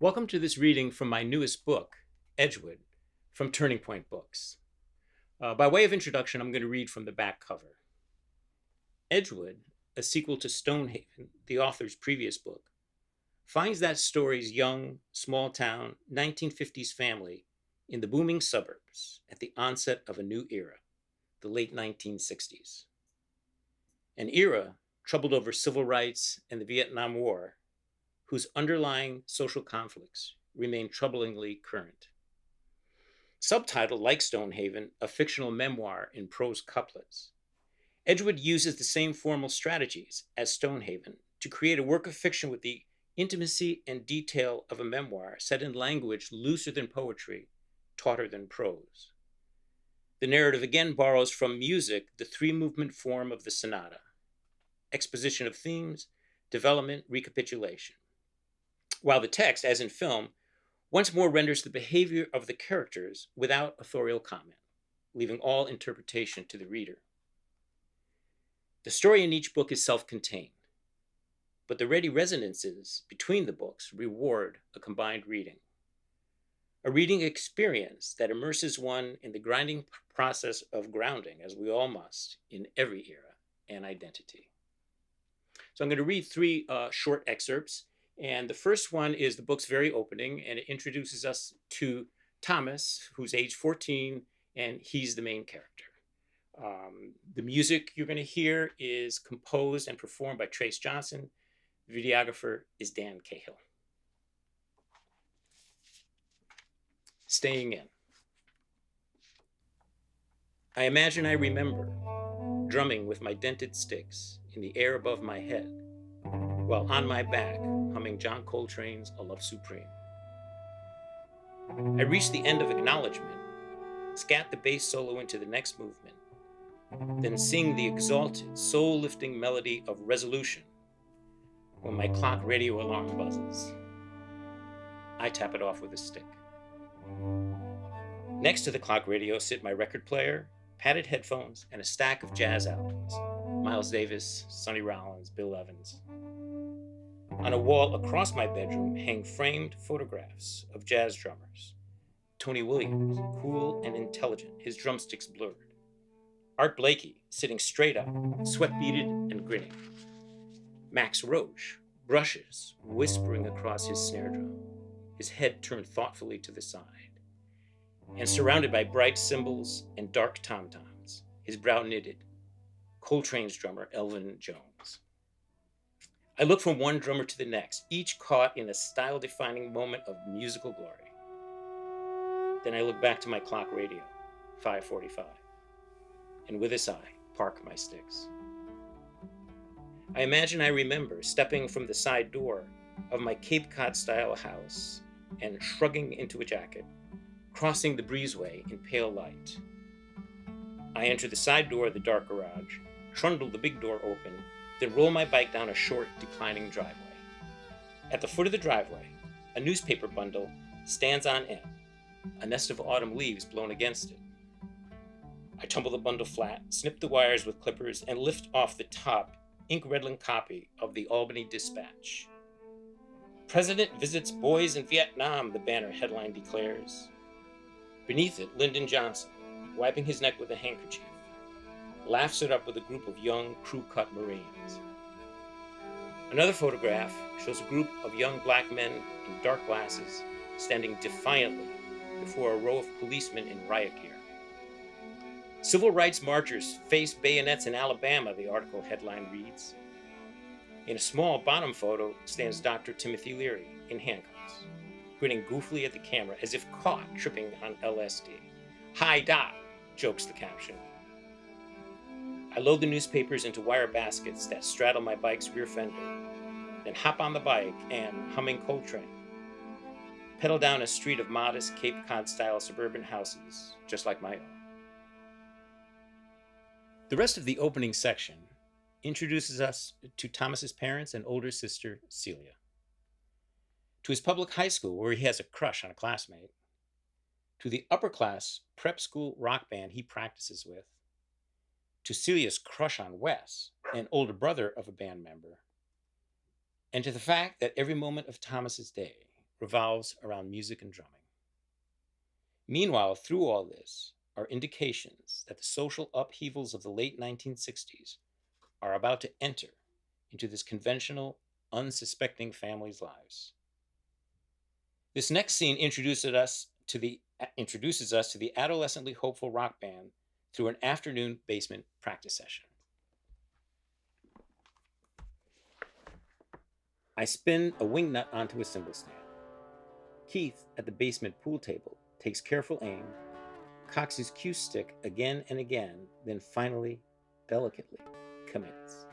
Welcome to this reading from my newest book, Edgewood, from Turning Point Books. By way of introduction, I'm going to read from the back cover. Edgewood, a sequel to Stonehaven, the author's previous book, finds that story's young, small town, 1950s family in the booming suburbs at the onset of a new era, the late 1960s. An era troubled over civil rights and the Vietnam War, whose underlying social conflicts remain troublingly current. Subtitled, like Stonehaven, a fictional memoir in prose couplets, Edgewood uses the same formal strategies as Stonehaven to create a work of fiction with the intimacy and detail of a memoir set in language looser than poetry, tauter than prose. The narrative again borrows from music the three-movement form of the sonata: exposition of themes, development, recapitulation. While the text, as in film, once more renders the behavior of the characters without authorial comment, leaving all interpretation to the reader. The story in each book is self-contained, but the ready resonances between the books reward a combined reading. A reading experience that immerses one in the grinding process of grounding, as we all must, in every era and identity. So I'm going to read three short excerpts. And the first one is the book's very opening, and it introduces us to Thomas, who's age 14, and he's the main character. The music you're going to hear is composed and performed by Trace Johnson. The videographer is Dan Cahill. Staying in. I imagine I remember drumming with my dented sticks in the air above my head, while on my back, humming John Coltrane's A Love Supreme. I reached the end of acknowledgement, scat the bass solo into the next movement, then sing the exalted, soul-lifting melody of resolution when my clock radio alarm buzzes. I tap it off with a stick. Next to the clock radio sit my record player, padded headphones, and a stack of jazz albums: Miles Davis, Sonny Rollins, Bill Evans. On a wall across my bedroom hang framed photographs of jazz drummers. Tony Williams, cool and intelligent, his drumsticks blurred. Art Blakey, sitting straight up, sweat-beaded and grinning. Max Roach, brushes, whispering across his snare drum, his head turned thoughtfully to the side. And surrounded by bright cymbals and dark tom-toms, his brow knitted, Coltrane's drummer, Elvin Jones. I look from one drummer to the next, each caught in a style-defining moment of musical glory. Then I look back to my clock radio, 5:45, and with a sigh, park my sticks. I imagine I remember stepping from the side door of my Cape Cod-style house and shrugging into a jacket, crossing the breezeway in pale light. I enter the side door of the dark garage, trundle the big door open, then roll my bike down a short, declining driveway. At the foot of the driveway, a newspaper bundle stands on end, a nest of autumn leaves blown against it. I tumble the bundle flat, snip the wires with clippers, and lift off the top ink-redolent copy of the Albany Dispatch. President visits boys in Vietnam, the banner headline declares. Beneath it, Lyndon Johnson, wiping his neck with a handkerchief, laughs it up with a group of young, crew-cut Marines. Another photograph shows a group of young black men in dark glasses standing defiantly before a row of policemen in riot gear. Civil rights marchers face bayonets in Alabama, the article headline reads. In a small bottom photo stands Dr. Timothy Leary in handcuffs, grinning goofily at the camera as if caught tripping on LSD. Hi, Doc, jokes the caption. I load the newspapers into wire baskets that straddle my bike's rear fender, then hop on the bike and, humming Coltrane, pedal down a street of modest Cape Cod-style suburban houses, just like my own. The rest of the opening section introduces us to Thomas's parents and older sister, Celia, to his public high school where he has a crush on a classmate, to the upper-class prep school rock band he practices with, to Celia's crush on Wes, an older brother of a band member, and to the fact that every moment of Thomas's day revolves around music and drumming. Meanwhile, through all this are indications that the social upheavals of the late 1960s are about to enter into this conventional, unsuspecting family's lives. This next scene introduces us to the adolescently hopeful rock band through an afternoon basement practice session. I spin a wing nut onto a cymbal stand. Keith, at the basement pool table, takes careful aim, cocks his cue stick again and again, then finally, delicately, commits.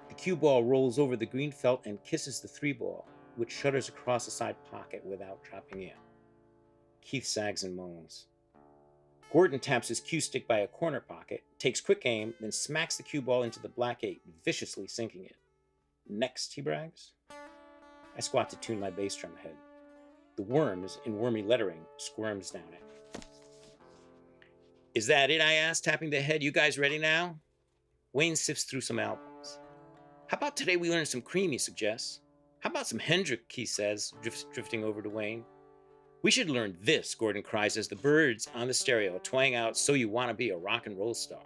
The cue ball rolls over the green felt and kisses the 3-ball, which shudders across a side pocket without dropping in. Keith sags and moans. Gordon taps his cue stick by a corner pocket, takes quick aim, then smacks the cue ball into the black 8, viciously sinking it. Next, he brags. I squat to tune my bass drum head. The Worms, in wormy lettering, squirms down it. Is that it? I ask, tapping the head. You guys ready now? Wayne sifts through some albums. How about today we learn some Cream, he suggests. How about some Hendrix, he says, drifting over to Wayne. We should learn this, Gordon cries as the Byrds on the stereo twang out So You Wanna Be a Rock and Roll Star.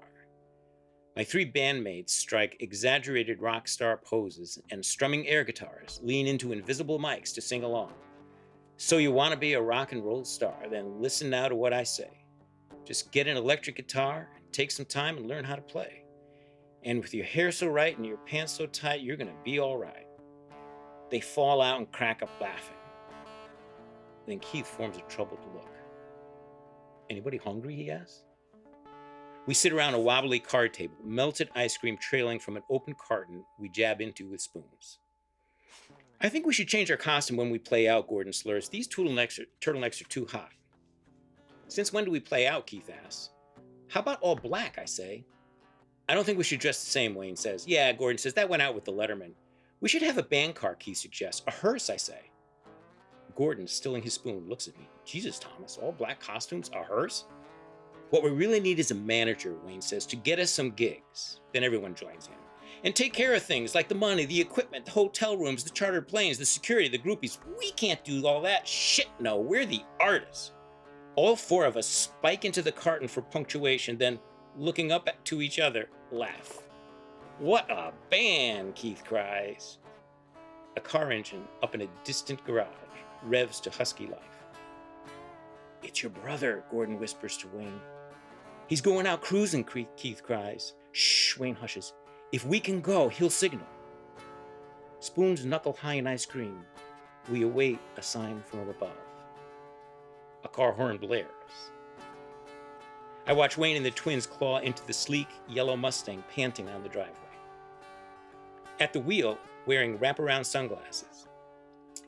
My 3 bandmates strike exaggerated rock star poses and strumming air guitars lean into invisible mics to sing along. So you wanna be a rock and roll star, then listen now to what I say. Just get an electric guitar, take some time and learn how to play. And with your hair so right and your pants so tight, you're gonna be all right. They fall out and crack up laughing. Then Keith forms a troubled look. Anybody hungry, he asks. We sit around a wobbly card table, melted ice cream trailing from an open carton we jab into with spoons. I think we should change our costume when we play out, Gordon slurs. These turtlenecks are too hot. Since when do we play out, Keith asks. How about all black, I say. I don't think we should dress the same, Wayne says. Yeah, Gordon says, that went out with the Letterman. We should have a band car, Keith suggests. A hearse, I say. Gordon, stilling his spoon, looks at me. Jesus, Thomas, all black costumes? A hearse? What we really need is a manager, Wayne says, to get us some gigs. Then everyone joins in. And take care of things like the money, the equipment, the hotel rooms, the chartered planes, the security, the groupies. We can't do all that shit, no. We're the artists. All 4 of us spike into the carton for punctuation, then, looking up to each other, laugh. What a band, Keith cries. A car engine up in a distant garage revs to husky life. It's your brother, Gordon whispers to Wayne. He's going out cruising, Keith cries. Shh, Wayne hushes. If we can go, he'll signal. Spoons knuckle high in ice cream. We await a sign from above. A car horn blares. I watch Wayne and the twins claw into the sleek yellow Mustang panting on the driveway. At the wheel, wearing wraparound sunglasses,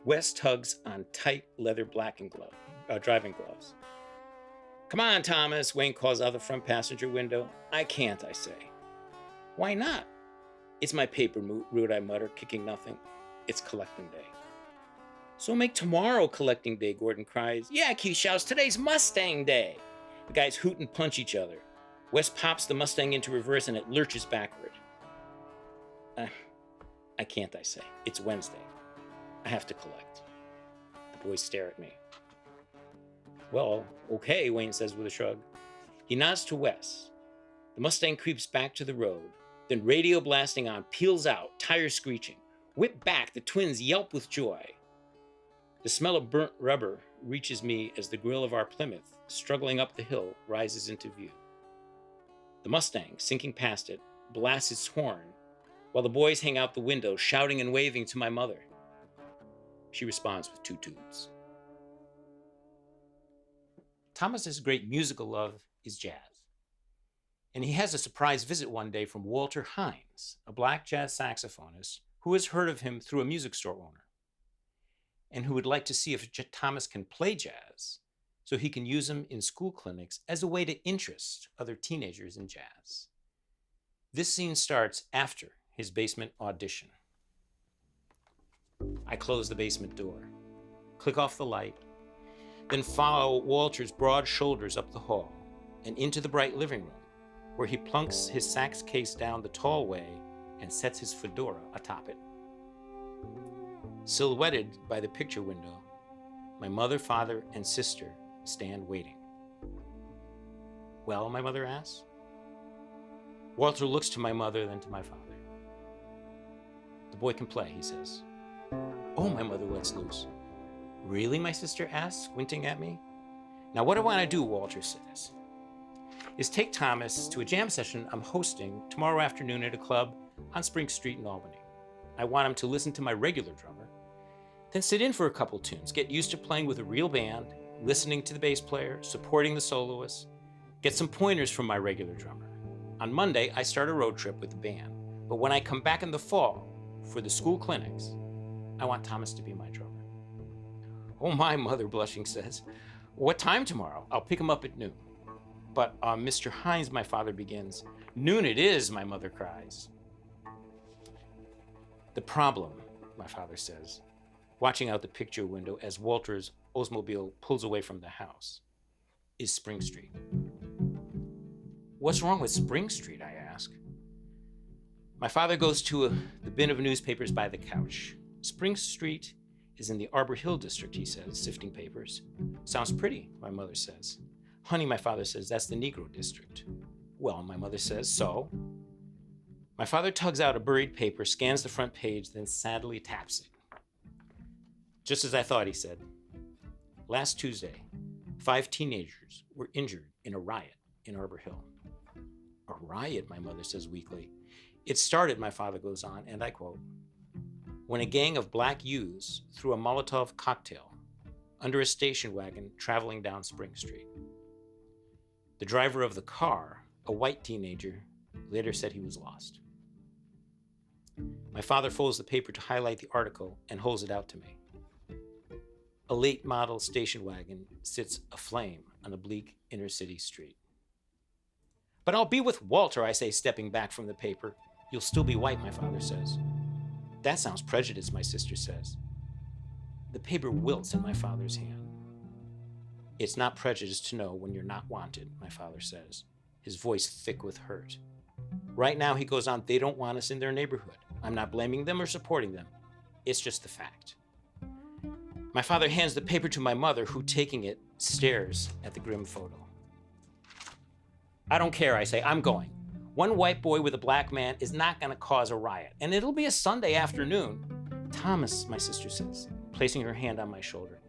Wes tugs on tight leather driving gloves. Come on, Thomas, Wayne calls out the front passenger window. I can't, I say. Why not? It's my paper route, I mutter, kicking nothing. It's collecting day. So make tomorrow collecting day, Gordon cries. Yeah, Keith shouts, today's Mustang Day. The guys hoot and punch each other. Wes pops the Mustang into reverse and it lurches backward. I can't, I say. It's Wednesday. I have to collect. The boys stare at me. Well, okay, Wayne says with a shrug. He nods to Wes. The Mustang creeps back to the road, then radio blasting on, peels out, tires screeching. Whip back, the twins yelp with joy. The smell of burnt rubber reaches me as the grill of our Plymouth, struggling up the hill, rises into view. The Mustang, sinking past it, blasts its horn, while the boys hang out the window, shouting and waving to my mother. She responds with 2 toots. Thomas's great musical love is jazz. And he has a surprise visit one day from Walter Hines, a black jazz saxophonist who has heard of him through a music store owner, and who would like to see if Thomas can play jazz so he can use him in school clinics as a way to interest other teenagers in jazz. This scene starts after his basement audition. I close the basement door, click off the light, then follow Walter's broad shoulders up the hall and into the bright living room, where he plunks his sax case down the tall way and sets his fedora atop it. Silhouetted by the picture window My mother, father, and sister stand waiting. Well, my mother asks. Walter looks to my mother, then to my father. The boy can play, he says. Oh, my mother lets loose. Really, my sister asks, squinting at me. Now, what I want to do, Walter says, is take Thomas to a jam session I'm hosting tomorrow afternoon at a club on Spring Street in Albany. I want him to listen to my regular drummer, then sit in for a couple tunes, get used to playing with a real band, listening to the bass player, supporting the soloist, get some pointers from my regular drummer. On Monday, I start a road trip with the band, but when I come back in the fall for the school clinics, I want Thomas to be my drummer. Oh, my mother, blushing, says, what time tomorrow? I'll pick him up at noon. But Mr. Hines, my father begins. Noon it is, my mother cries. The problem, my father says, watching out the picture window as Walter's Oldsmobile pulls away from the house, is Spring Street. What's wrong with Spring Street, I ask. My father goes to the bin of newspapers by the couch. Spring Street is in the Arbor Hill district, he says, sifting papers. Sounds pretty, my mother says. Honey, my father says, that's the Negro district. Well, my mother says, so? My father tugs out a buried paper, scans the front page, then sadly taps it. Just as I thought, he said. Last Tuesday, 5 teenagers were injured in a riot in Arbor Hill. A riot, my mother says weakly. It started, my father goes on, and I quote, when a gang of black youths threw a Molotov cocktail under a station wagon traveling down Spring Street. The driver of the car, a white teenager, later said he was lost. My father folds the paper to highlight the article and holds it out to me. A late model station wagon sits aflame on a bleak inner city street. But I'll be with Walter, I say, stepping back from the paper. You'll still be white, my father says. That sounds prejudiced, my sister says. The paper wilts in my father's hand. It's not prejudice to know when you're not wanted, my father says, his voice thick with hurt. Right now, he goes on, they don't want us in their neighborhood. I'm not blaming them or supporting them. It's just the fact. My father hands the paper to my mother, who, taking it, stares at the grim photo. I don't care, I say, I'm going. One white boy with a black man is not going to cause a riot, and it'll be a Sunday afternoon. Thomas, my sister says, placing her hand on my shoulder.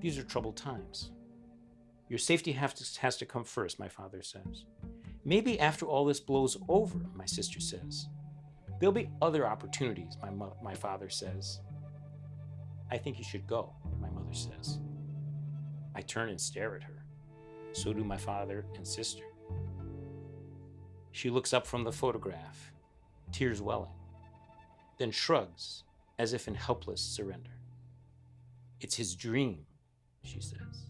These are troubled times. Your safety has to come first, my father says. Maybe after all this blows over, my sister says. There'll be other opportunities, my father says. I think you should go, my mother says. I turn and stare at her. So do my father and sister. She looks up from the photograph, tears welling, then shrugs as if in helpless surrender. It's his dream, she says.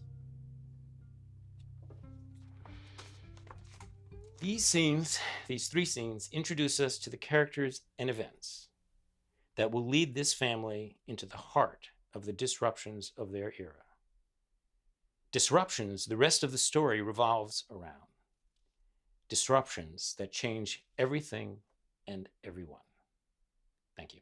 These 3 scenes, introduce us to the characters and events that will lead this family into the heart of the disruptions of their era. Disruptions the rest of the story revolves around. Disruptions that change everything and everyone. Thank you.